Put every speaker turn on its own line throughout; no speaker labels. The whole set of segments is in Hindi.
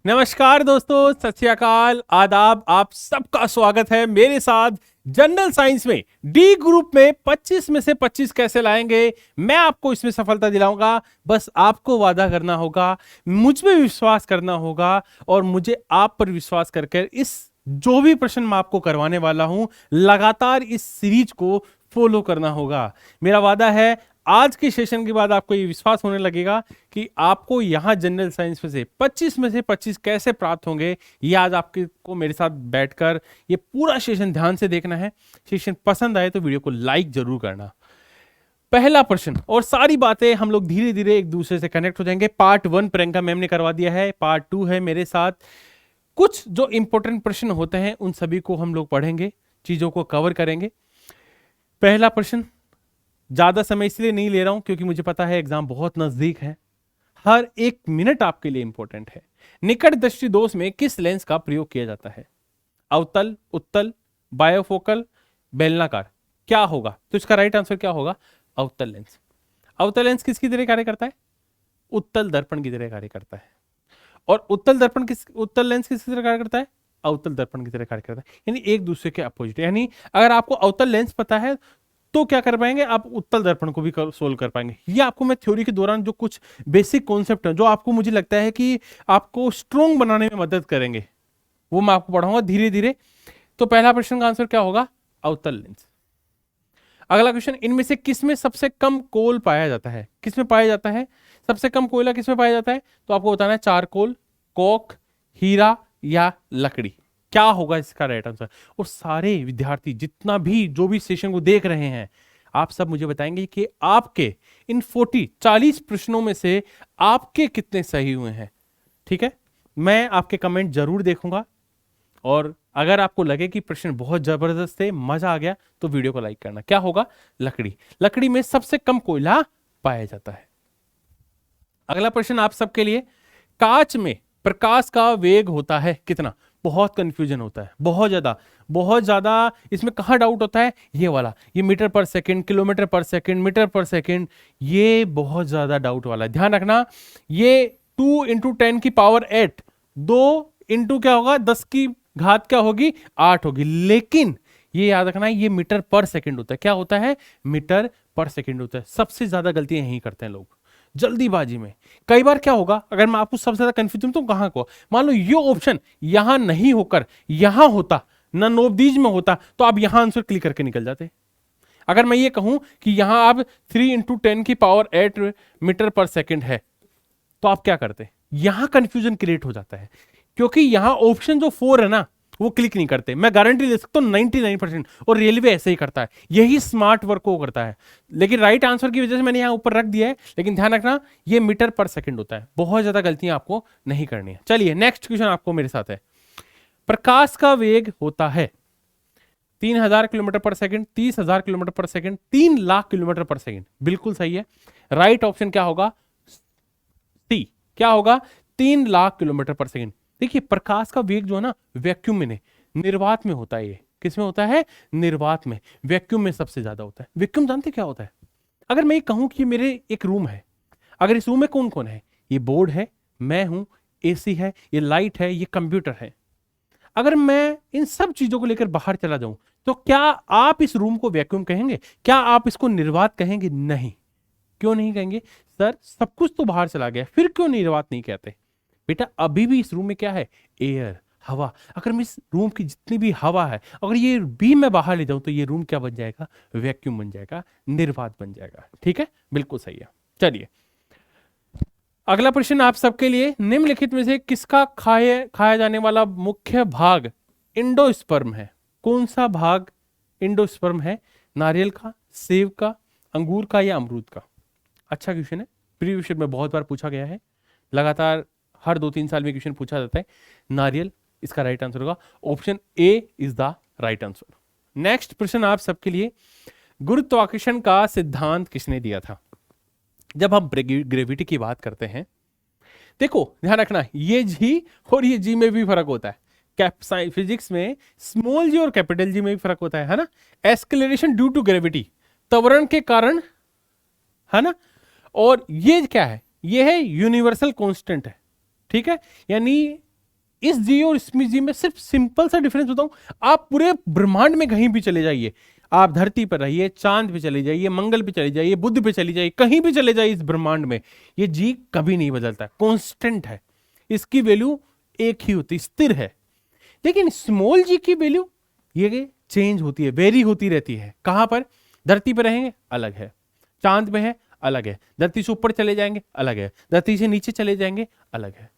नमस्कार दोस्तों, सत श्री अकाल, आदाब। आप सबका स्वागत है मेरे साथ जनरल साइंस में डी ग्रुप में 25 में से 25 कैसे लाएंगे। मैं आपको इसमें सफलता दिलाऊंगा। बस आपको वादा करना होगा, मुझ पे विश्वास करना होगा और मुझे आप पर विश्वास करके इस जो भी प्रश्न मैं आपको करवाने वाला हूं, लगातार इस सीरीज को फॉलो करना होगा। मेरा वादा है आज के सेशन के बाद आपको ये विश्वास होने लगेगा कि आपको यहां जनरल साइंस में से 25 कैसे प्राप्त होंगे। ये आज आपके को मेरे साथ बैठकर ये पूरा सेशन ध्यान से देखना है। सेशन पसंद आए तो वीडियो को लाइक जरूर करना। पहला प्रश्न, और सारी बातें हम लोग धीरे धीरे एक दूसरे से कनेक्ट हो जाएंगे। पार्ट 1 प्रियंका मैम ने करवा दिया है, पार्ट 2 है मेरे साथ। कुछ जो इंपॉर्टेंट प्रश्न होते हैं उन सभी को हम लोग पढ़ेंगे, चीजों को कवर करेंगे। पहला प्रश्न, ज्यादा समय इसलिए नहीं ले रहा हूं क्योंकि मुझे पता है एग्जाम बहुत नजदीक है। हर एक मिनट आपके लिए इंपॉर्टेंट है। निकट दृष्टि दोष में किस लेंस का प्रयोग किया जाता है? अवतल, उत्तल, बायोफोकल, बेलनाकार। क्या होगा? तो इसका राइट आंसर क्या होगा? अवतल लेंस। अवतल लेंस किसकी तरह कार्य करता है? उत्तल दर्पण की तरह कार्य करता है। और उत्तल लेंस किसकी तरह कार्य करता है? अवतल दर्पण की तरह कार्य करता है। यानी एक दूसरे के अपोजिट। यानी अगर आपको अवतल लेंस पता है तो क्या कर पाएंगे आप? उत्तल दर्पण को भी सोल्व कर पाएंगे। ये आपको मैं थ्योरी के दौरान जो कुछ बेसिक कॉन्सेप्ट है जो आपको मुझे लगता है कि आपको स्ट्रॉन्ग बनाने में मदद करेंगे, वो मैं आपको पढ़ाऊंगा धीरे धीरे। तो पहला प्रश्न का आंसर क्या होगा? अवतल लेंस। अगला क्वेश्चन, इनमें से किसमें सबसे कम कोल पाया जाता है? किसमें पाया जाता है सबसे कम कोयला? किसमें पाया जाता है? तो आपको बताना है चारकोल, कोक, हीरा या लकड़ी। क्या होगा इसका राइट आंसर? और सारे विद्यार्थी जितना भी जो भी सेशन को देख रहे हैं, आप सब मुझे बताएंगे कि आपके इन 40 प्रश्नों में से आपके कितने सही हुए हैं। ठीक है, मैं आपके कमेंट जरूर देखूंगा और अगर आपको लगे कि प्रश्न बहुत जबरदस्त है, मजा आ गया, तो वीडियो को लाइक करना। क्या होगा? लकड़ी। लकड़ी में सबसे कम कोयला पाया जाता है। अगला प्रश्न आप सबके लिए, कांच में प्रकाश का वेग होता है कितना? बहुत कंफ्यूजन होता है, बहुत ज्यादा इसमें कहां डाउट होता है? ये वाला, ये मीटर पर सेकंड, किलोमीटर पर सेकंड, मीटर पर सेकंड, ये बहुत ज्यादा डाउट वाला है। ध्यान रखना, ये 2 × 10 की पावर 8, 2 इंटू क्या होगा? 10 की घात क्या होगी? 8 होगी। लेकिन ये याद रखना, ये मीटर पर सेकंड होता है। क्या होता है? मीटर पर सेकंड होता है। सबसे ज्यादा गलतियां यही करते हैं लोग, जल्दीबाजी में। कई बार क्या होगा, अगर मैं आपको सबसे ज्यादा कंफ्यूजन तो कहां को, मान लो ये ऑप्शन यहां नहीं होकर यहां होता, ना नोबदीज में होता, तो आप यहां आंसर क्लिक करके निकल जाते। अगर मैं ये कहूं कि यहां आप 3 × 10 की पावर 8 मीटर पर सेकंड है, तो आप क्या करते? यहां कंफ्यूजन क्रिएट हो जाता है क्योंकि यहां ऑप्शन जो 4 है ना, वो क्लिक नहीं करते। मैं गारंटी दे सकता हूं 99%। और रेलवे ऐसे ही करता है, यही स्मार्ट वर्क को करता है। लेकिन राइट आंसर की वजह से मैंने यहां ऊपर रख दिया है, लेकिन ध्यान रखना ये मीटर पर सेकंड होता है। बहुत ज्यादा गलतियां आपको नहीं करनी है। चलिए नेक्स्ट क्वेश्चन आपको मेरे साथ है। प्रकाश का वेग होता है 3000 किलोमीटर पर सेकंड, 30,000 किलोमीटर पर सेकंड, 3 लाख किलोमीटर पर सेकंड। बिल्कुल सही है। राइट ऑप्शन क्या होगा? सी। क्या होगा? 3 लाख किलोमीटर पर सेकंड। देखिए, प्रकाश का वेग जो है ना, वैक्यूम में नहीं, निर्वात में होता है। ये किस में होता है? निर्वात में। वैक्यूम में सबसे ज्यादा होता है। वैक्यूम जानते क्या होता है? अगर मैं ये कहूं कि मेरे एक रूम है, अगर इस रूम में कौन कौन है? ये बोर्ड है, मैं हूं, एसी है, ये लाइट है, ये कंप्यूटर है। अगर मैं इन सब चीजों को लेकर बाहर चला जाऊं, तो क्या आप इस रूम को वैक्यूम कहेंगे? क्या आप इसको निर्वात कहेंगे? नहीं। क्यों नहीं कहेंगे? सर सब कुछ तो बाहर चला गया, फिर क्यों निर्वात नहीं कहते? बेटा अभी भी इस रूम में क्या है? एयर, हवा। अगर मैं इस रूम की जितनी भी हवा है, अगर ये भी मैं बाहर ले जाऊं, तो ये रूम क्या बन जाएगा? वैक्यूम बन जाएगा, निर्वात बन जाएगा। ठीक है, बिल्कुल सही है। चलिए अगला प्रश्न आप सबके लिए, निम्नलिखित में से किसका खाया जाने वाला मुख्य भाग इंडोस्पर्म है? कौन सा भाग इंडोस्पर्म है? नारियल का, सेब का, अंगूर का या अमरूद का? अच्छा क्वेश्चन है, प्रीवियस में बहुत बार पूछा गया है, लगातार हर 2-3 साल में क्वेश्चन पूछा जाता है। नारियल इसका राइट आंसर होगा। Option A is the right answer. Next प्रश्न आप सबके लिए, गुरुत्वाकर्षण का सिद्धांत किसने दिया था? जब हम ग्रेविटी की बात करते हैं, देखो ध्यान रखना, ये जी और ये जी में भी फर्क होता है। फिजिक्स में स्मॉल जी और कैपिटल जी में भी फर्क होता है ना। एस्केलेरेशन ड्यू टू ग्रेविटी, त्वरण के कारण, है ना। और ये क्या है? ये है यूनिवर्सल कांस्टेंट है। ठीक है, यानी इस जी और इसमें जी में सिर्फ सिंपल सा डिफरेंस बताऊं, आप पूरे ब्रह्मांड में कहीं भी चले जाइए, आप धरती पर रहिए, चांद पे चले जाइए, मंगल पे चले जाइए, बुध पे चले जाइए, कहीं भी चले जाइए इस ब्रह्मांड में, ये जी कभी नहीं बदलता, कांस्टेंट है, इसकी वैल्यू एक ही होती, स्थिर है। लेकिन स्मॉल जी की वैल्यू ये चेंज होती है, वेरी होती रहती है। कहां पर? धरती पर रहेंगे अलग है, चांद पे है अलग है, धरती से ऊपर चले जाएंगे अलग है, धरती से नीचे चले जाएंगे अलग है।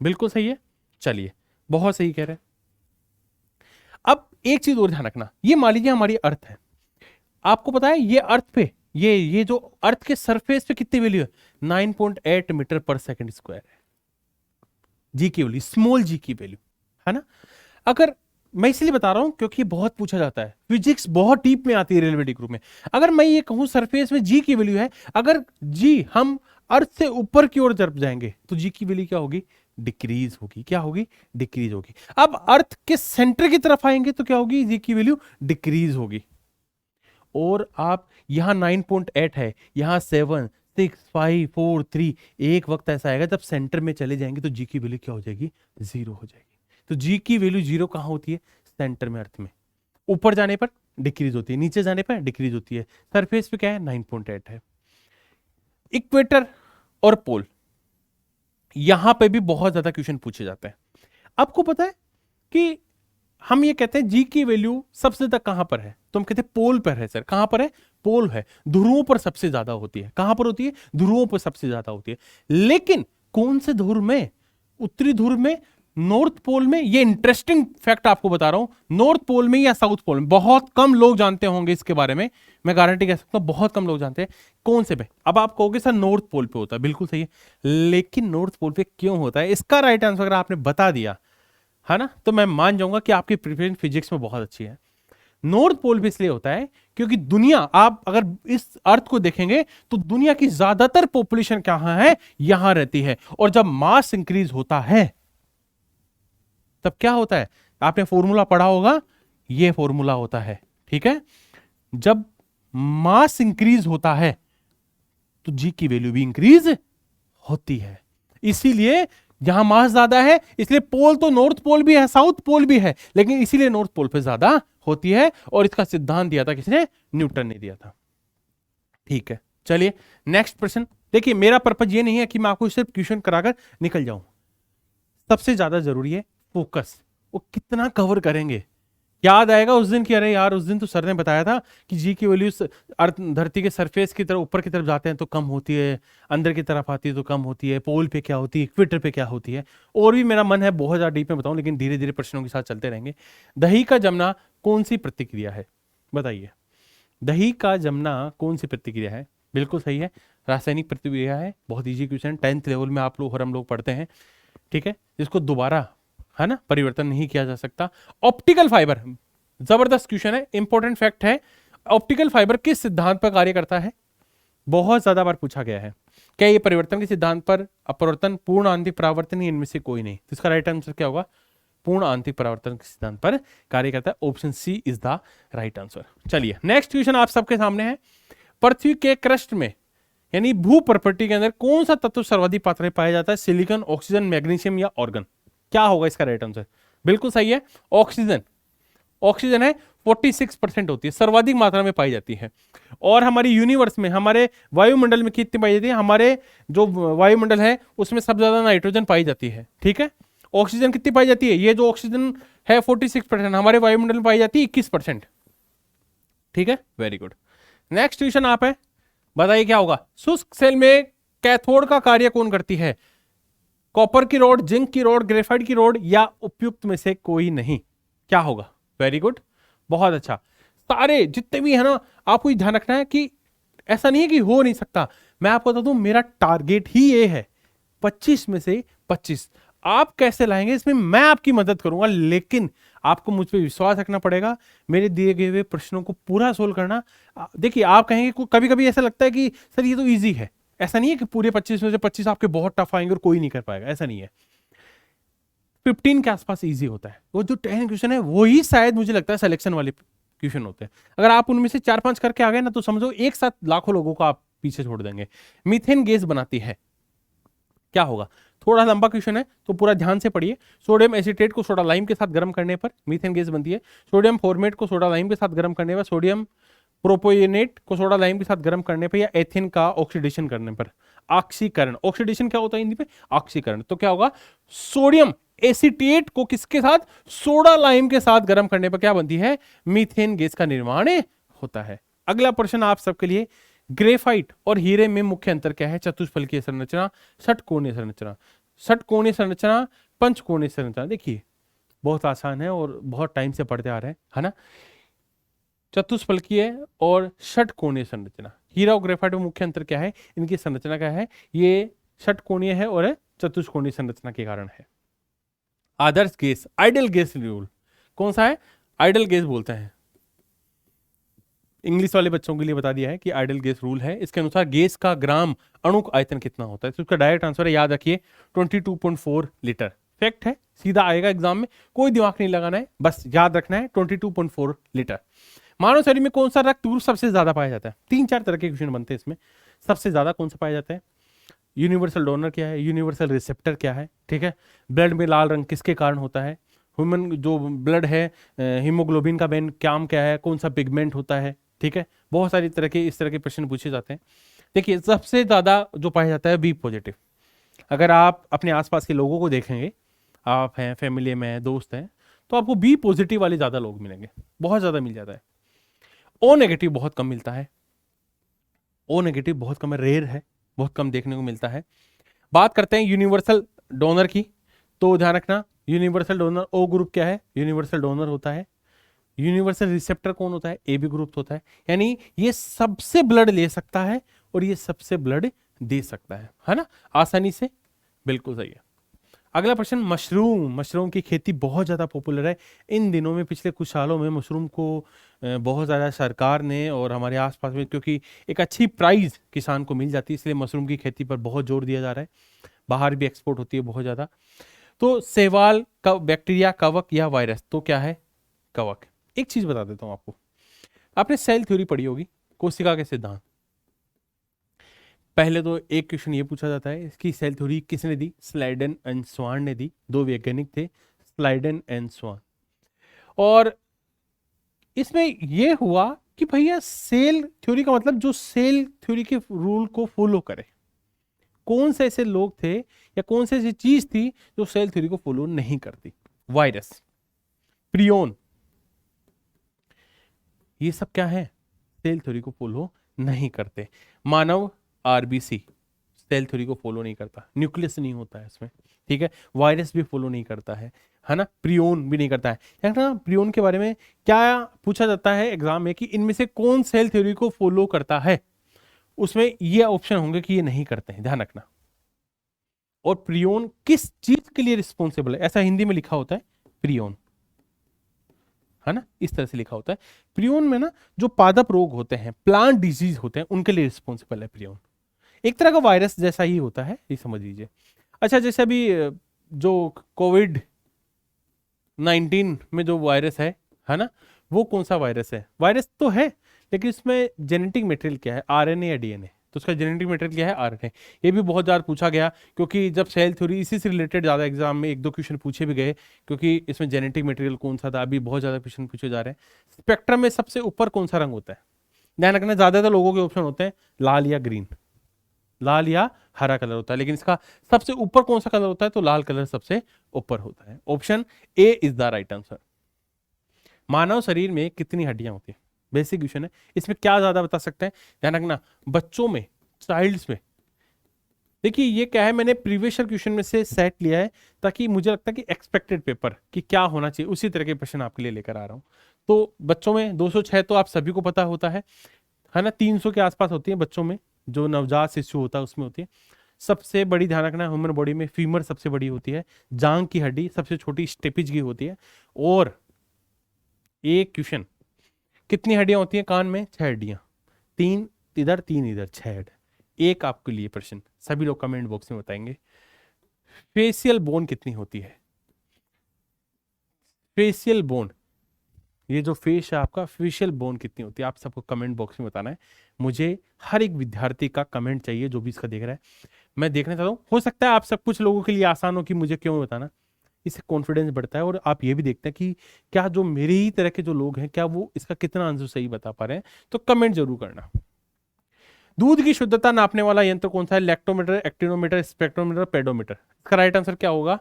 बिल्कुल सही है, चलिए बहुत सही कह रहे हैं। अब एक चीज और ध्यान रखना, ये मान लीजिए हमारी अर्थ है, आपको पता है ये अर्थ पे ये जो अर्थ के सरफेस पे कितनी वैल्यू है? 9.8 मीटर पर सेकंड स्क्वायर है जी की वैल्यू, स्मॉल जी की वैल्यू, है ना। अगर मैं इसलिए बता रहा हूं क्योंकि ये बहुत पूछा जाता है, फिजिक्स बहुत डीप में आती है रेलवे ग्रुप में। अगर मैं ये कहूं सरफेस में जी की वैल्यू है, अगर जी हम अर्थ से ऊपर की ओर जब जाएंगे तो जी की वैल्यू क्या होगी? डिक्रीज होगी। क्या होगी? डिक्रीज होगी। अब अर्थ के सेंटर की तरफ आएंगे तो क्या होगी? जी की वैल्यू डिक्रीज होगी। और आप यहां 9.8 है, यहां 7, 6, 5, 4, 3, एक वक्त ऐसा आएगा जब सेंटर में चले जाएंगे तो जी की वैल्यू क्या हो जाएगी? 0 हो जाएगी। तो जी की वैल्यू 0 कहां होती है? सेंटर में, अर्थ में। ऊपर जाने पर डिक्रीज होती है, नीचे जाने पर डिक्रीज होती है। सरफेस पे क्या है? 9.8 है। इक्वेटर और पोल, यहां पे भी बहुत ज्यादा क्वेश्चन पूछे जाते हैं। आपको पता है कि हम ये कहते हैं जी की वैल्यू सबसे ज्यादा कहां पर है? तो हम कहते हैं पोल पर है। सर कहां पर है? पोल है, ध्रुवों पर सबसे ज्यादा होती है। कहां पर होती है? ध्रुवों पर सबसे ज्यादा होती है। लेकिन कौन से ध्रुव में? उत्तरी ध्रुव में, नॉर्थ पोल में। ये इंटरेस्टिंग फैक्ट आपको बता रहा हूं, नॉर्थ पोल में या साउथ पोल में। बहुत कम लोग जानते होंगे इसके बारे में, मैं गारंटी कह सकता हूं बहुत कम लोग जानते हैं। कौन से पे? अब आप कहोगे सर नॉर्थ पोल पे होता है, बिल्कुल सही है, लेकिन नॉर्थ पोल पे क्यों होता है? इसका राइट आंसर अगर आपने बता दिया है ना, तो मैं मान जाऊंगा कि आपकी प्रिपरेशन फिजिक्स में बहुत अच्छी है। नॉर्थ पोल पे इसलिए होता है क्योंकि दुनिया, आप अगर इस अर्थ को देखेंगे तो दुनिया की ज्यादातर पॉपुलेशन कहां है? यहां रहती है। और जब मास इंक्रीज होता है तब क्या होता है? आपने फॉर्मूला पढ़ा होगा, यह फॉर्मूला होता है, ठीक है। जब मास इंक्रीज होता है तो जी की वैल्यू भी इंक्रीज होती है। इसीलिए यहां मास ज्यादा है, इसलिए पोल तो नॉर्थ पोल भी है, साउथ पोल भी है, लेकिन इसीलिए नॉर्थ पोल पे ज्यादा होती है। और इसका सिद्धांत दिया था किसने? न्यूटन ने दिया था। ठीक है, चलिए नेक्स्ट प्रश्न। देखिए मेरा पर्पज ये नहीं है कि मैं आपको सिर्फ क्वेश्चन कराकर निकल जाऊं, सबसे ज्यादा जरूरी है फोकस। वो कितना कवर करेंगे, याद आएगा उस दिन कि अरे यार उस दिन तो सर ने बताया था कि जी की वैल्यू अर्थ धरती के सरफेस की तरफ, ऊपर की तरफ जाते हैं तो कम होती है, अंदर की तरफ आती है तो कम होती है, पोल पे क्या होती है, इक्वेटर पे क्या होती है। और भी मेरा मन है बहुत ज्यादा डीप में बताऊं, लेकिन धीरे धीरे प्रश्नों के साथ चलते रहेंगे। दही का जमना कौन सी प्रतिक्रिया है? बताइए, दही का जमना कौन सी प्रतिक्रिया है? बिल्कुल सही है, रासायनिक प्रतिक्रिया है। बहुत ईजी क्वेश्चन, 10th लेवल में आप लोग और हम लोग पढ़ते हैं, ठीक है, जिसको दोबारा, है ना, परिवर्तन नहीं किया जा सकता। ऑप्टिकल फाइबर, जबरदस्त क्वेश्चन है, इंपॉर्टेंट फैक्ट है। ऑप्टिकल फाइबर किस सिद्धांत पर कार्य करता है? बहुत ज्यादा बार पूछा गया है। क्या ये परिवर्तन के सिद्धांत पर, अपवर्तन, पूर्ण आंतरिक परावर्तन, इनमें से कोई नहीं? तो इसका राइट आंसर क्या होगा? पूर्ण आंतरिक परावर्तन के सिद्धांत पर कार्य करता है। Option C is the right answer. चलिए नेक्स्ट क्वेश्चन आप सबके सामने है। पृथ्वी के क्रस्ट में यानी भू प्रॉपर्टी के अंदर कौन सा तत्व सर्वाधिक मात्रा में पाया जाता है? सिलिकॉन, ऑक्सीजन, मैग्नीशियम या ऑर्गन? क्या होगा इसका राइट आंसर? बिल्कुल सही है, ऑक्सीजन। ऑक्सीजन है 46% होती है, सर्वाधिक मात्रा में पाई जाती है। और हमारी यूनिवर्स में, हमारे वायुमंडल में कितनी पाई जाती है? हमारे जो वायुमंडल है उसमें सबसे ज्यादा नाइट्रोजन पाई जाती है, ठीक है। ऑक्सीजन कितनी पाई जाती है? ये जो ऑक्सीजन है 46%, हमारे वायुमंडल में पाई जाती है 21%, ठीक है, वेरी गुड। नेक्स्ट क्वेश्चन आप है, बताइए क्या होगा? शुष्क सेल में कैथोड का कार्य कौन करती है? कॉपर की रॉड, जिंक की रॉड, ग्रेफाइट की रॉड या उपयुक्त में से कोई नहीं? क्या होगा? वेरी गुड, बहुत अच्छा। सारे जितने भी है ना, आपको ध्यान रखना है कि ऐसा नहीं है कि हो नहीं सकता। मैं आपको बता दूं, मेरा टारगेट ही ये है 25 में से 25। आप कैसे लाएंगे इसमें मैं आपकी मदद करूंगा, लेकिन आपको मुझ पर विश्वास रखना पड़ेगा, मेरे दिए गए हुए प्रश्नों को पूरा सोल्व करना। देखिए आप कहेंगे, कभी कभी ऐसा लगता है कि सर ये तो ईजी है। ऐसा नहीं है कि पूरे 25 में से 25 आपके बहुत टफ आएंगे और कोई नहीं कर पाएगा, ऐसा नहीं है। 15 के आसपास इजी होता है। वो जो 10 क्वेश्चन है वही शायद मुझे लगता है सिलेक्शन वाले क्वेश्चन होते हैं। अगर आप उनमें से 4-5 करके आ गए ना, तो समझो एक साथ लाखों लोगों को आप पीछे छोड़ देंगे। मीथेन गैस बनाती है क्या होगा? थोड़ा लंबा क्वेश्चन है तो पूरा ध्यान से पढ़िए। सोडियम एसीटेट को सोडा लाइम के साथ गर्म करने पर मीथेन गैस बनती है। सोडियम फॉर्मेट को सोडा लाइम के साथ गर्म करने पर, सोडियम प्रोपोनेट को सोडा लाइम के साथ गर्म करने पर, या एथिन का ऑक्सीडेशन करने पर। ऑक्सीकरण, ऑक्सीडेशन क्या होता है हिंदी में? ऑक्सीकरण। तो क्या होगा? सोडियम एसीटेट को किसके साथ? सोडा लाइम के साथ गर्म करने पर क्या बनती है? मीथेन गैस का निर्माण होता है। अगला प्रश्न आप सबके लिए, ग्रेफाइट और हीरे में मुख्य अंतर क्या है? चतुष्फलकीय संरचना, षटकोणीय संरचना। षटकोणीय संरचना, पंचकोणीय संरचना। देखिए बहुत आसान है और बहुत टाइम से पढ़ते आ रहे हैं, है ना। चतुष्फलकीय और षटकोणीय संरचना, हीरा और ग्रेफाइट में मुख्य अंतर क्या है? इनकी संरचना क्या है? ये षटकोणीय है और चतुष्कोणीय संरचना के कारण है। आदर्श गैस, आइडियल गैस रूल कौन सा है? आइडियल गैस बोलते हैं। इंग्लिश वाले बच्चों के लिए बता दिया है कि आइडियल गैस रूल है। इसके अनुसार गैस का ग्राम अणुक आयतन कितना होता है? तो उसका डायरेक्ट आंसर है, याद रखिए, 22.4 लीटर। फैक्ट है, सीधा आएगा एग्जाम में, कोई दिमाग नहीं लगाना है, बस याद रखना है 22.4 लीटर। मानव शरीर में कौन सा रक्त ग्रुप सबसे ज्यादा पाया जाता है? 3-4 तरह के क्वेश्चन बनते हैं इसमें। सबसे ज्यादा कौन सा पाया जाता है? यूनिवर्सल डोनर क्या है? यूनिवर्सल रिसेप्टर क्या है? ठीक है। ब्लड में लाल रंग किसके कारण होता है? ह्यूमन जो ब्लड है, हीमोग्लोबिन का मेन काम क्या है? कौन सा पिगमेंट होता है? ठीक है। बहुत सारी तरह के इस तरह के प्रश्न पूछे जाते हैं। देखिए सबसे ज्यादा जो पाया जाता है बी पॉजिटिव। अगर आप अपने आसपास के लोगों को देखेंगे, आप हैं, फैमिली में हैं, दोस्त हैं, तो आपको बी पॉजिटिव वाले ज्यादा लोग मिलेंगे, बहुत ज्यादा मिल जाता है। ओ नेगेटिव बहुत कम मिलता है। ओ नेगेटिव बहुत कम है, रेयर है, बहुत कम देखने को मिलता है। बात करते हैं यूनिवर्सल डोनर की, तो ध्यान रखना यूनिवर्सल डोनर ओ ग्रुप क्या है? यूनिवर्सल डोनर होता है। यूनिवर्सल रिसेप्टर कौन होता है? ए बी ग्रुप होता है। यानी ये सबसे ब्लड ले सकता है और ये सबसे ब्लड दे सकता है ना, आसानी से। बिल्कुल सही है। अगला प्रश्न, मशरूम। मशरूम की खेती बहुत ज़्यादा पॉपुलर है इन दिनों में। पिछले कुछ सालों में मशरूम को बहुत ज़्यादा सरकार ने और हमारे आसपास में, क्योंकि एक अच्छी प्राइस किसान को मिल जाती है, इसलिए मशरूम की खेती पर बहुत जोर दिया जा रहा है। बाहर भी एक्सपोर्ट होती है बहुत ज़्यादा। तो शैवाल का बैक्टीरिया, कवक या वायरस? तो क्या है? कवक। एक चीज़ बता देता हूँ आपको, आपने सेल थ्योरी पढ़ी होगी, कोशिका के सिद्धांत। पहले तो एक क्वेश्चन ये पूछा जाता है, इसकी सेल थ्योरी किसने दी? स्लाइडन एंड स्वान ने दी। 2 वैज्ञानिक थे, स्लाइडन एंड स्वान। और इसमें ये हुआ कि भैया सेल थ्योरी का मतलब जो सेल थ्योरी के रूल को फॉलो करे। कौन से ऐसे लोग थे या कौन से ऐसी चीज थी जो सेल थ्योरी को फॉलो नहीं करती? वायरस, प्रियोन, ये सब क्या है? सेल थ्योरी को फॉलो नहीं करते। मानव आरबीसी सेल थ्योरी को फॉलो नहीं करता, न्यूक्लियस नहीं होता है इसमें, ठीक है। वायरस भी फॉलो नहीं करता है ना। प्रियोन भी नहीं करता है ना। प्रियोन के बारे में क्या पूछा जाता है एग्जाम में कि इनमें से कौन सेल थ्योरी को फॉलो करता है? उसमें ये ऑप्शन होंगे कि ये नहीं करते हैं, ध्यान रखना। और प्रियोन किस चीज के लिए रिस्पॉन्सिबल है, ऐसा हिंदी में लिखा होता है प्रियोन, है ना, इस तरह से लिखा होता है। प्रियोन में ना जो पादप रोग होते हैं, प्लांट डिजीज होते हैं, उनके लिए रिस्पॉन्सिबल है प्रियोन। एक तरह का वायरस जैसा ही होता है, ये समझ लीजिए। अच्छा, जैसे अभी जो कोविड-19 में जो वायरस है ना, वो कौन सा वायरस है? वायरस तो है, लेकिन इसमें जेनेटिक मटेरियल क्या है? आरएनए या डीएनए? तो उसका जेनेटिक मटेरियल क्या है? आरएनए। ये भी बहुत ज़्यादा पूछा गया, क्योंकि जब सेल थ्योरी इसी से रिलेटेड ज़्यादा एग्जाम में 1-2 क्वेश्चन पूछे भी गए, क्योंकि इसमें जेनेटिक मटेरियल कौन सा था, अभी बहुत ज़्यादा क्वेश्चन पूछे जा रहे हैं। स्पेक्ट्रम में सबसे ऊपर कौन सा रंग होता है? ध्यान रखना, ज़्यादातर लोगों के ऑप्शन होते हैं लाल या ग्रीन, लाल या हरा कलर होता है, लेकिन इसका सबसे ऊपर कौन सा कलर होता है? तो लाल कलर सबसे ऊपर होता है। Option A is the right answer. मानव शरीर में कितनी हड्डियां होती है? बेसिक क्वेश्चन है, इसमें क्या ज्यादा बता सकते हैं? ध्यान रखना, बच्चों में, चाइल्ड्स में। देखिए ये क्या है, मैंने प्रीवियस क्वेश्चन में से सेट लिया है, ताकि मुझे लगता है कि एक्सपेक्टेड पेपर कि क्या होना चाहिए, उसी तरह के प्रश्न आपके लिए लेकर आ रहा हूं। तो बच्चों में 206 तो आप सभी को पता होता है ना। 300 के आसपास होती है बच्चों में, जो नवजात शिशु होता है उसमें होती है। सबसे बड़ी, ध्यान रखना, ह्यूमन बॉडी में फीमर सबसे बड़ी होती है, जांग की हड्डी सबसे छोटी स्टेपिज की होती है। और एक क्वेश्चन, कितनी हड्डियां होती हैं कान में? 6 हड्डियां, 3 इधर 3 इधर, 6 हेड। एक आपके लिए प्रश्न, सभी लोग कमेंट बॉक्स में बताएंगे, फेशियल बोन कितनी होती है? फेशियल बोन, ये जो फेस है आपका, फेशियल बोन कितनी होती है? आप सबको कमेंट बॉक्स में बताना है। मुझे हर एक विद्यार्थी का कमेंट चाहिए जो भी इसका देख रहा है। मैं देखना चाहता हूँ, हो सकता है आप सब कुछ लोगों के लिए आसान हो कि मुझे क्यों बताना, इससे कॉन्फिडेंस बढ़ता है और आप ये भी देखते हैं कि क्या जो मेरे ही तरह के जो लोग हैं क्या वो इसका कितना आंसर सही बता पा रहे हैं। तो कमेंट जरूर करना। दूध की शुद्धता नापने वाला यंत्र कौन सा है? Lactometer, actinometer, spectrometer, pedometer. इसका राइट आंसर क्या होगा?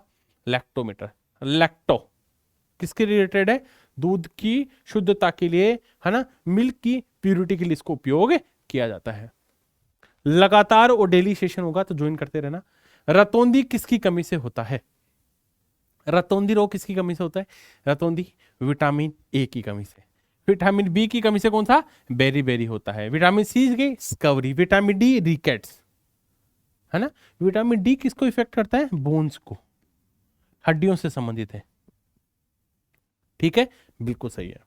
लैक्टोमीटर। लैक्टो किसके रिलेटेड है? दूध की शुद्धता के लिए, है ना, मिल्क की प्यूरिटी के लिए इसको उपयोग किया जाता है। लगातार और डेली सेशन होगा तो ज्वाइन करते रहना। रतौंधी किसकी कमी से होता है? रतौंधी रोग किसकी कमी से होता है? रतौंधी विटामिन ए की कमी से। विटामिन बी की कमी से कौन सा? बेरी होता है। विटामिन सी की स्कवरी। विटामिन डी रिकेट्स, है ना। विटामिन डी किसको इफेक्ट करता है? बोन्स को, हड्डियों से संबंधित है। ठीक है, बिल्कुल सही है।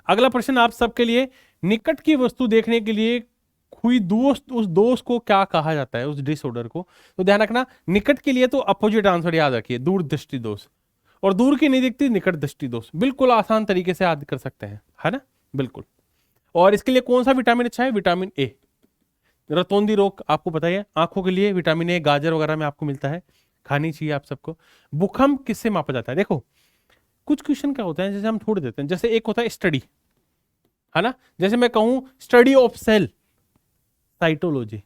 अगला प्रश्न आप सबके लिए, निकट की वस्तु देखने के लिए हुई दोस्त, उस दोष को क्या कहा जाता है? उस डिसऑर्डर को। तो ध्यान रखना, निकट के लिए तो अपोजिट आंसर याद रखिए, दूर दृष्टि दोष, और दूर की नहीं दिखती निकट दृष्टि दोष। बिल्कुल आसान तरीके से याद कर सकते हैं, है ना, बिल्कुल। और इसके लिए कौन सा विटामिन अच्छा है? Vitamin A. रतौंधी रोग आपको पता है, आंखों के लिए विटामिन ए गाजर वगैरह में आपको मिलता है, खानी चाहिए आप सबको। भूकंप किससे मापा जाता है? देखो कुछ क्वेश्चन क्या होता है जैसे हम छोड़ देते हैं, जैसे एक होता है स्टडी, है ना, जैसे मैं कहूं study of cell, cytology,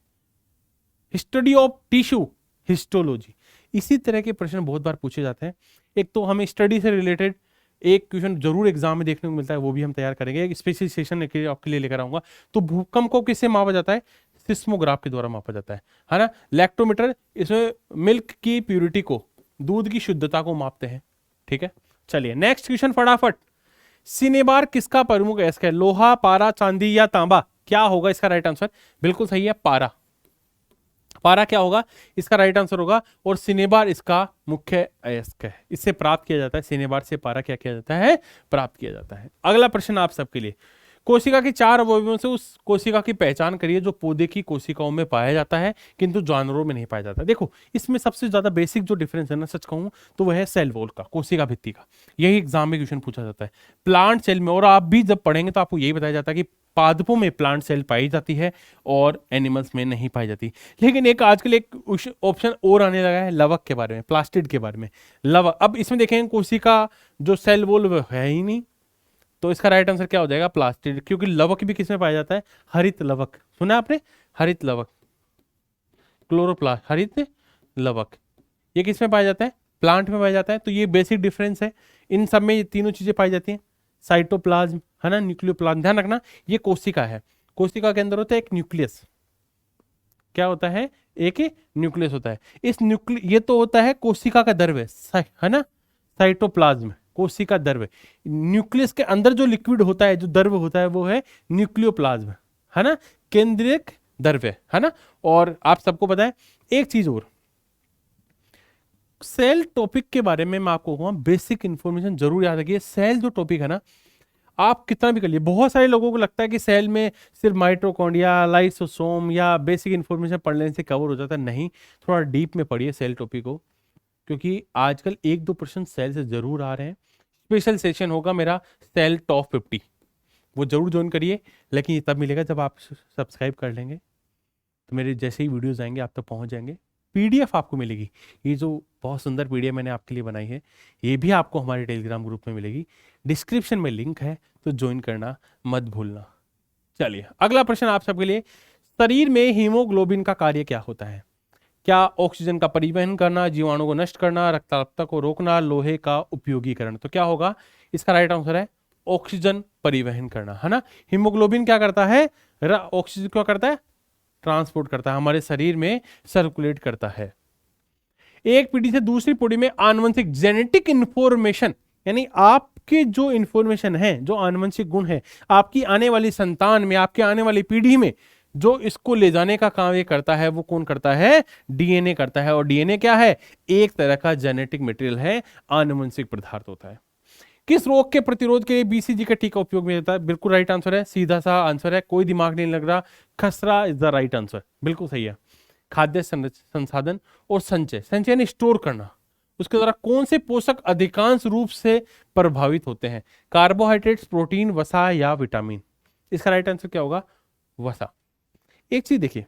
study of tissue, histology. इसी तरह के प्रश्न बहुत बार पूछे जाते हैं। एक तो हमें स्टडी से रिलेटेड एक क्वेश्चन जरूर एग्जाम में देखने को मिलता है, वो भी हम तैयार करेंगे, एक स्पेशल सेशन आपके लिए लेकर आऊंगा। तो भूकंप को किससे मापा जाता है? सिस्मोग्राफ के द्वारा मापा जाता है ना। लैक्टोमीटर, इसमें मिल्क की प्यूरिटी को, दूध की शुद्धता को मापते हैं। ठीक है, चलिए नेक्स्ट क्वेश्चन फटाफट। सिनेबार किसका प्रमुख अयस्क है? लोहा, पारा, चांदी या तांबा? क्या होगा इसका राइट आंसर? बिल्कुल सही है, पारा। पारा क्या होगा? इसका राइट आंसर होगा। और सिनेबार इसका मुख्य अयस्क है, इससे प्राप्त किया जाता है। सिनेबार से पारा क्या किया जाता है? प्राप्त किया जाता है। अगला प्रश्न आप सबके लिए, कोशिका की 4 अवयवों से उस कोशिका की पहचान करिए जो पौधे की कोशिकाओं में पाया जाता है किंतु जानवरों में नहीं पाया जाता। देखो इसमें सबसे ज्यादा बेसिक जो डिफरेंस है ना, सच कहूं तो वह है सेल वॉल का, कोशिका भित्ति का। यही एग्जाम में क्वेश्चन पूछा जाता है प्लांट सेल में, और आप भी जब पढ़ेंगे तो आपको यही बताया जाता है कि पादपों में प्लांट सेल पाई जाती है और एनिमल्स में नहीं पाई जाती। लेकिन एक आजकल एक ऑप्शन और आने लगा है लवक के बारे में, प्लास्टिड के बारे में। लवक, अब इसमें देखेंगे कोशिका जो सेल वॉल है ही नहीं, तो इसका राइट आंसर क्या हो जाएगा? प्लास्टिड। क्योंकि लवक भी किसमें पाया जाता है? हरित लवक, सुना आपने? हरित लवक, क्लोरोप्लास्ट, हरित लवक, ये किसमें पाया जाता है? प्लांट में पाया जाता है। तो ये बेसिक डिफरेंस है, इन सब में ये तीनों चीजें पाई जाती हैं। साइटोप्लाज्म, है ना, न्यूक्लियोप्लाज्म। ध्यान रखना ये कोशिका है, कोशिका के अंदर होता है एक न्यूक्लियस। क्या होता है? एक न्यूक्लियस होता है। इस ये तो होता है कोशिका का द्रव्य, है ना, साइटोप्लाज्म कोशिका द्रव्य। न्यूक्लियस के अंदर जो लिक्विड होता है, जो द्रव्य होता है, वो है न्यूक्लियोप्लाज्म, है ना, केंद्रीयक द्रव्य, है ना। और आप सबको पता है एक चीज और, सेल टॉपिक के बारे में मैं आपको कहूंगा बेसिक इंफॉर्मेशन जरूर याद रखिए। सेल जो टॉपिक है ना, आप कितना भी कर लिए, बहुत सारे लोगों को लगता है कि सेल में सिर्फ माइटोकॉन्ड्रिया, लाइसोसोम या बेसिक इंफॉर्मेशन पढ़ लेने से कवर हो जाता है। नहीं, थोड़ा डीप में पढ़िए सेल टॉपिक को, क्योंकि आजकल 1-2 प्रश्न सेल से जरूर आ रहे हैं। स्पेशल सेशन होगा मेरा सेल टॉप 50, वो जरूर ज्वाइन करिए। लेकिन ये तब मिलेगा जब आप सब्सक्राइब कर लेंगे, तो मेरे जैसे ही वीडियोस आएंगे आप तक पहुंच जाएंगे। पीडीएफ आपको मिलेगी, ये जो बहुत सुंदर पीडीएफ मैंने आपके लिए बनाई है, ये भी आपको हमारे टेलीग्राम ग्रुप में मिलेगी। डिस्क्रिप्शन में लिंक है, तो ज्वाइन करना मत भूलना। चलिए अगला प्रश्न आप सबके लिए, शरीर में हीमोग्लोबिन का कार्य क्या होता है? क्या ऑक्सीजन का परिवहन करना, जीवाणु को नष्ट करना, रक्ताल्पता को रोकना, लोहे का उपयोगीकरण? तो क्या होगा इसका राइट आंसर? है ऑक्सीजन परिवहन करना, है ना। हीमोग्लोबिन क्या करता है? ऑक्सीजन क्या करता है? ट्रांसपोर्ट करता है, हमारे शरीर में सर्कुलेट करता है। एक पीढ़ी से दूसरी पीढ़ी में आनुवंशिक जेनेटिक इंफॉर्मेशन, यानी आपके जो इंफॉर्मेशन है, जो आनुवंशिक गुण है, आपकी आने वाली संतान में, आपके आने वाली पीढ़ी में जो इसको ले जाने का काम ये करता है, वो कौन करता है? डीएनए करता है। और डीएनए क्या है? एक तरह का जेनेटिक मटेरियल है, आनुवंशिक पदार्थ होता है। किस रोग के प्रतिरोध के लिए बीसीजी का टीका उपयोग में होता है? बिल्कुल राइट आंसर है, सीधा सा आंसर है, कोई दिमाग नहीं लग रहा। खसरा इज द राइट आंसर, बिल्कुल सही है। खाद्य संसाधन और संचय, संचय यानी स्टोर करना, उसके द्वारा कौन से पोषक अधिकांश रूप से प्रभावित होते हैं? कार्बोहाइड्रेट्स, प्रोटीन, वसा या विटामिन? इसका राइट आंसर क्या होगा? वसा। एक चीज देखिए,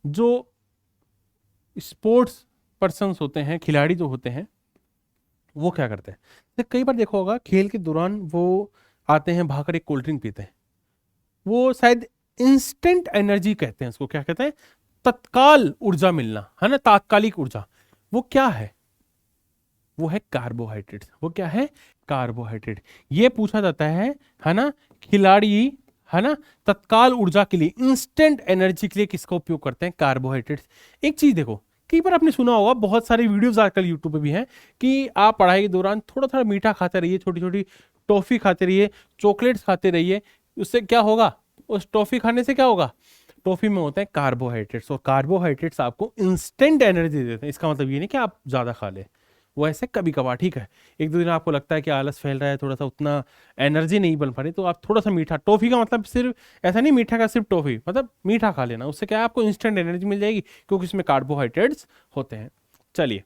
जो स्पोर्ट्स पर्सन्स होते हैं, खिलाड़ी जो होते हैं, वो क्या करते हैं, तो कई बार देखा होगा खेल के दौरान वो आते हैं, भागकर एक कोल्ड ड्रिंक पीते हैं। वो शायद इंस्टेंट एनर्जी कहते हैं उसको, क्या कहते हैं, तत्काल ऊर्जा मिलना, है ना, तात्कालिक ऊर्जा। वो क्या है, वो है कार्बोहाइड्रेट। वो क्या है, कार्बोहाइड्रेट। ये पूछा जाता है ना, खिलाड़ी, है ना, तत्काल ऊर्जा के लिए, इंस्टेंट एनर्जी के लिए किसका उपयोग करते हैं, कार्बोहाइड्रेट्स। एक चीज देखो, कई बार आपने सुना होगा, बहुत सारे वीडियोस आजकल यूट्यूब पे भी हैं कि आप पढ़ाई के दौरान थोड़ा थोड़ा मीठा खाते रहिए, छोटी छोटी टॉफी खाते रहिए, चॉकलेट्स खाते रहिए। उससे क्या होगा, उस टॉफी खाने से क्या होगा, टॉफी में होते हैं कार्बोहाइड्रेट्स, और कार्बोहाइड्रेट्स आपको इंस्टेंट एनर्जी देते हैं। इसका मतलब ये नहीं कि आप ज्यादा खा ले, वो ऐसे कभी कभार, ठीक है, एक दो दिन आपको लगता है कि आलस फैल रहा है, थोड़ा सा उतना एनर्जी नहीं बन पा रही, तो आप थोड़ा सा मीठा, टॉफी का मतलब सिर्फ ऐसा नहीं मीठा का सिर्फ टॉफी, मतलब मीठा खा लेना, उससे क्या है, आपको इंस्टेंट एनर्जी मिल जाएगी, क्योंकि इसमें कार्बोहाइड्रेट्स होते हैं। चलिए,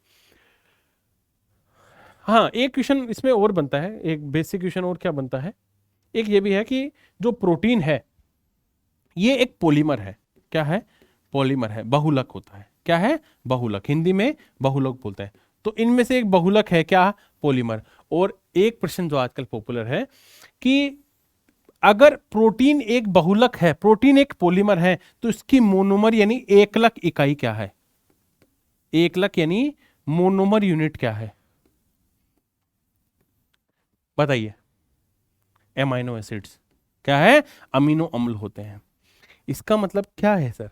हाँ, एक क्वेश्चन इसमें और बनता है, एक बेसिक क्वेश्चन और क्या बनता है, एक ये भी है कि जो प्रोटीन है ये एक पॉलीमर है। क्या है, पॉलीमर है, बहुलक होता है। क्या है, बहुलक, हिंदी में बहुलक बोलते हैं। तो इनमें से एक बहुलक है क्या, पॉलीमर। और एक प्रश्न जो आजकल पॉपुलर है कि अगर प्रोटीन एक बहुलक है, प्रोटीन एक पॉलीमर है, तो इसकी मोनोमर यानी एकलक इकाई क्या है, एकलक यानी मोनोमर यूनिट क्या है, बताइए। एमाइनो एसिड्स, क्या है, अमीनो अम्ल होते हैं। इसका मतलब क्या है सर,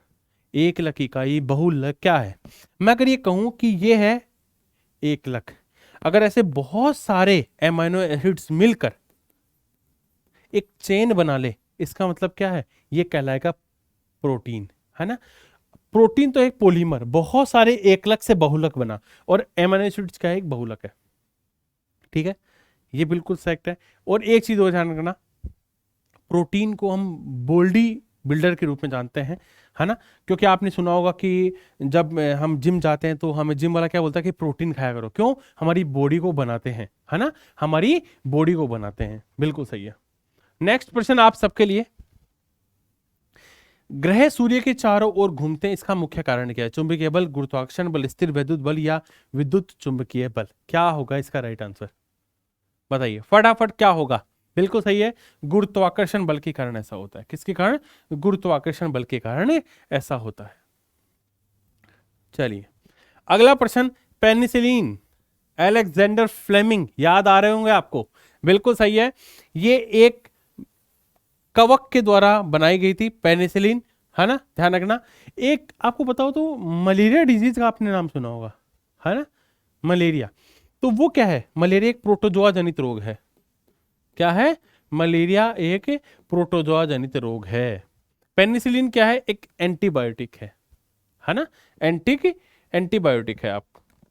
एकलक इकाई, बहुलक क्या है। मैं अगर ये कहूं कि ये है एकलक, अगर ऐसे बहुत सारे एमाइनो एसिड्स मिलकर एक चेन बना ले, इसका मतलब क्या है, ये कहलाएगा प्रोटीन, है ना। प्रोटीन तो एक पॉलीमर, बहुत सारे एकलक से बहुलक बना, और एमाइनो एसिड्स का एक बहुलक है, ठीक है, ये बिल्कुल सही है। और एक चीज और ध्यान रखना, प्रोटीन को हम बॉडी बिल्डर के रूप में जानते हैं, है ना, क्योंकि आपने सुना होगा कि जब हम जिम जाते हैं तो हमें जिम वाला क्या बोलता है कि प्रोटीन खाया करो, क्यों, हमारी बॉडी को बनाते हैं, है ना, हमारी बॉडी को बनाते हैं, बिल्कुल सही है। नेक्स्ट प्रश्न आप सबके लिए, ग्रह सूर्य के चारों ओर घूमते हैं, इसका मुख्य कारण क्या है, चुंबकीय बल, गुरुत्वाकर्षण बल, स्थिर वैद्युत बल, या विद्युत चुंबकीय बल। क्या होगा इसका राइट आंसर, बताइए फटाफट, क्या होगा। बिल्कुल सही है, गुरुत्वाकर्षण बल के कारण ऐसा होता है। किसके कारण, गुरुत्वाकर्षण बल के कारण ऐसा होता है। चलिए, अगला प्रश्न, पेनिसिलिन, अलेक्जेंडर फ्लेमिंग, याद आ रहे होंगे आपको, बिल्कुल सही है, ये एक कवक के द्वारा बनाई गई थी पेनिसिलिन, है ना, ध्यान रखना। एक आपको बताओ तो, मलेरिया डिजीज का आपने नाम सुना होगा, है ना, मलेरिया, तो वो क्या है, मलेरिया एक प्रोटोजोआ जनित रोग है। क्या है, मलेरिया एक प्रोटोजोआ जनित रोग है। पेनिसिलिन क्या है, एक एंटीबायोटिक है ना, एंटीबायोटिक है, आप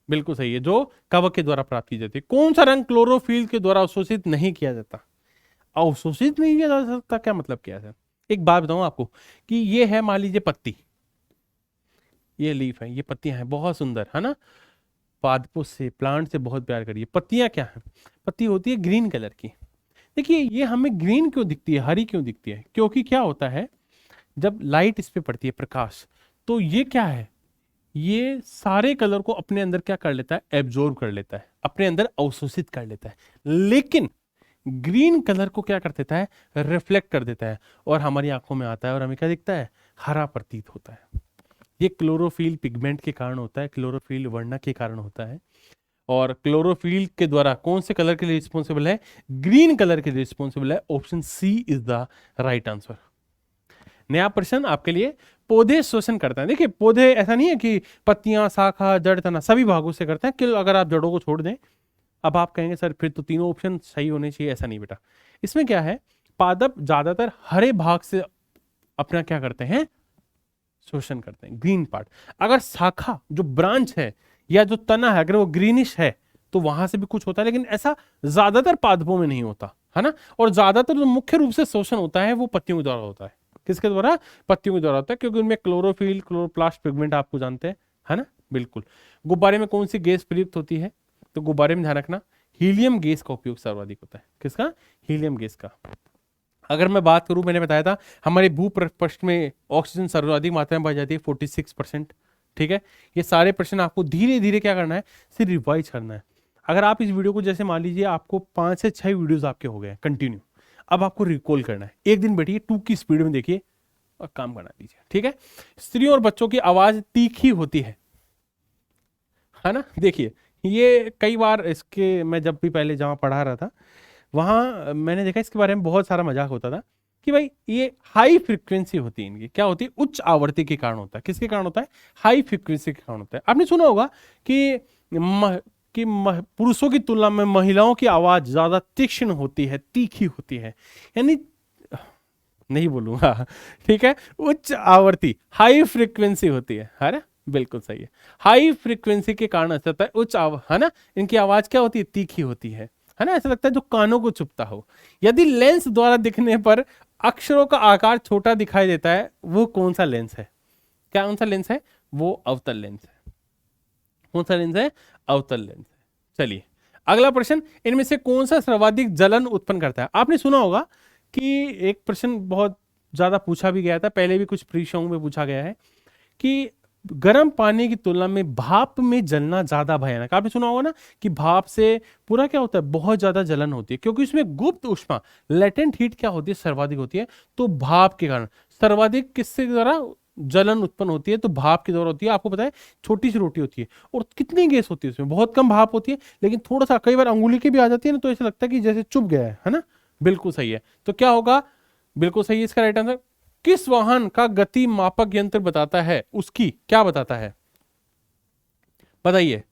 बिल्कुल सही है, जो कवक के द्वारा प्राप्त की जाती है। कौन सा रंग क्लोरोफिल के द्वारा अवशोषित नहीं किया जाता, अवशोषित नहीं किया जा सकता, क्या मतलब क्या है। एक बात बताऊं आपको कि ये है, मान लीजिए पत्ती, ये लीफ है, ये पत्तियां हैं बहुत सुंदर, है ना, पादपों से, प्लांट से बहुत प्यार करिए। पत्तियां क्या है, पत्ती होती है ग्रीन कलर की। देखिए ये हमें ग्रीन क्यों दिखती है, हरी क्यों दिखती है, क्योंकि क्या होता है, जब लाइट इस पे पड़ती है, प्रकाश, तो ये क्या है, ये सारे कलर को अपने अंदर क्या कर लेता है, एब्जॉर्ब कर लेता है, अपने अंदर अवशोषित कर लेता है। लेकिन ग्रीन कलर को क्या कर देता है, रिफ्लेक्ट कर देता है, और हमारी आंखों में आता है, और हमें क्या दिखता है, हरा प्रतीत होता है। ये क्लोरोफिल पिगमेंट के कारण होता है, क्लोरोफिल वर्णक के कारण होता है। और क्लोरोफिल के द्वारा कौन से कलर के लिए रिस्पॉन्सिबल है, ग्रीन कलर के लिए रिस्पॉन्सिबल है। Option C is the right answer. नया प्रश्न आपके लिए, पौधे शोषण करते हैं। देखिए पौधे ऐसा नहीं है कि पत्तियां, शाखा, जड़, तना सभी भागों से करते हैं, कि अगर आप जड़ों को छोड़ दें, अब आप कहेंगे सर फिर तो तीनों ऑप्शन सही होने चाहिए, ऐसा नहीं बेटा। इसमें क्या है, पादप ज्यादातर हरे भाग से अपना क्या करते हैं, शोषण करते हैं, ग्रीन पार्ट। अगर शाखा जो ब्रांच है या जो तना है, अगर वो ग्रीनिश है, तो वहां से भी कुछ होता है, लेकिन ऐसा ज्यादातर पादपों में नहीं होता, है ना। और ज्यादातर जो मुख्य रूप से शोषण होता है वो पत्तियों के द्वारा होता है। किसके द्वारा, पत्तियों के द्वारा होता है, क्योंकि उनमें क्लोरोफिल, क्लोरोप्लास्ट पिगमेंट आपको जानते हैं, है ना, बिल्कुल। गुब्बारे में कौन सी गैस प्रयुक्त होती है, तो गुब्बारे में ध्यान रखना, हीलियम गैस का उपयोग सर्वाधिक होता है। किसका, हीलियम गैस का। अगर मैं बात करूं, मैंने बताया था हमारे भूपृष्ठ में ऑक्सीजन सर्वाधिक मात्रा में पाई जाती है 46%। ठीक है, ये सारे प्रश्न आपको धीरे धीरे क्या करना है, सिर्फ रिवाइज करना है। अगर आप इस वीडियो को, जैसे मान लीजिए आपको 5 से 6 वीडियोस आपके हो गए कंटिन्यू, अब आपको रिकॉल करना है। एक दिन बैठिए 2 की स्पीड में देखिए और काम बना दीजिए। ठीक है, स्त्रियों और बच्चों की आवाज तीखी होती है ना। देखिए ये कई बार इसके, मैं जब भी पहले जहाँ पढ़ा रहा था वहाँ मैंने देखा इसके बारे में बहुत सारा मजाक होता था कि भाई ये हाई फ्रीक्वेंसी होती है इनकी, क्या होती है, उच्च आवृत्ति के कारण होता है। किसके कारण होता है, हाई फ्रीक्वेंसी के कारण होता है। आपने सुना होगा कि पुरुषों की तुलना में महिलाओं की आवाज ज्यादा तीक्ष्ण होती है, तीखी होती है, यानी नहीं बोलूंगा ठीक है, उच्च आवृत्ति हाई फ्रीक्वेंसी होती है ना, बिल्कुल सही है। हाई फ्रीक्वेंसी के कारण ऐसा होता है, है ना, इनकी आवाज क्या होती है, तीखी होती है ना, ऐसा लगता है जो कानों को चुभता हो। यदि लेंस द्वारा दिखने पर अक्षरों का आकार छोटा दिखाई देता है, वो कौन सा लेंस है, क्या कौन सा लेंस है, वो अवतल लेंस है। कौन सा लेंस है, अवतल लेंस है। चलिए अगला प्रश्न, इनमें से कौन सा सर्वाधिक जलन उत्पन्न करता है। आपने सुना होगा कि एक प्रश्न बहुत ज्यादा पूछा भी गया था, पहले भी कुछ प्री शो में पूछा गया है कि गर्म पानी की तुलना में भाप में जलना ज्यादा भयानक। आपने सुना होगा ना कि भाप से पूरा क्या होता है, बहुत ज्यादा जलन होती है, क्योंकि इसमें गुप्त ऊष्मा लेटेंट हीट क्या होती है, सर्वाधिक होती है। तो भाप के कारण सर्वाधिक किसके द्वारा जलन उत्पन्न होती है, तो भाप के द्वारा होती है। आपको पता है छोटी सी रोटी होती है और कितनी गैस होती है उसमें, बहुत कम भाप होती है, लेकिन थोड़ा सा कई बार अंगुली की भी आ जाती है ना, तो ऐसा लगता है कि जैसे चुभ गया है ना। बिल्कुल सही है, तो क्या होगा, बिल्कुल सही है इसका राइट आंसर। किस वाहन का गति मापक यंत्र बताता है, उसकी क्या बताता है, बताइए।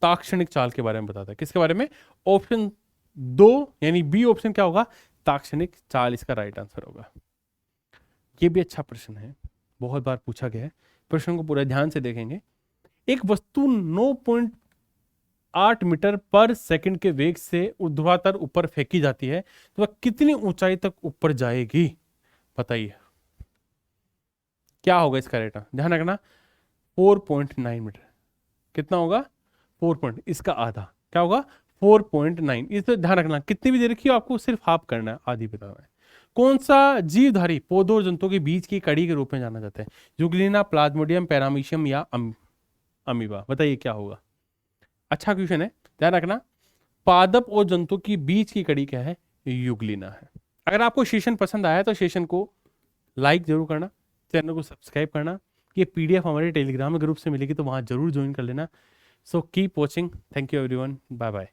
ताक्षणिक चाल के बारे में बताता है, किसके बारे में, ऑप्शन 2 यानी बी ऑप्शन क्या होगा, ताक्षणिक चाल इसका राइट आंसर होगा। ये भी अच्छा प्रश्न है, बहुत बार पूछा गया है। प्रश्न को पूरा ध्यान से देखेंगे। एक वस्तु 9.8 मीटर पर सेकंड के वेग से ऊर्ध्वाधर ऊपर फेंकी जाती है, तो वह कितनी ऊंचाई तक ऊपर जाएगी, बताइए क्या होगा इसका रेट। ध्यान रखना 4.9 मीटर, कितना होगा, 4 पॉइंट, इसका आधा क्या होगा, 4.9। इस पर ध्यान रखना, कितनी भी दे रखी हो आपको सिर्फ हाफ करना है, आधी बताना है। कौन सा जीवधारी पौधों और जंतुओं के बीच की कड़ी के रूप में जाना जाता है, यूग्लिना, प्लाज्मोडियम, पैरामीशियम या अमीबा, बताइए क्या होगा। अच्छा क्वेश्चन है, ध्यान रखना। पादप और जंतु की बीच की कड़ी क्या है, यूग्लिना है। अगर आपको सेशन पसंद आया तो सेशन को लाइक जरूर करना, चैनल को सब्सक्राइब करना। ये पीडीएफ हमारे टेलीग्राम ग्रुप से मिलेगी, तो वहां जरूर ज्वाइन कर लेना। So keep watching, thank you everyone, bye bye.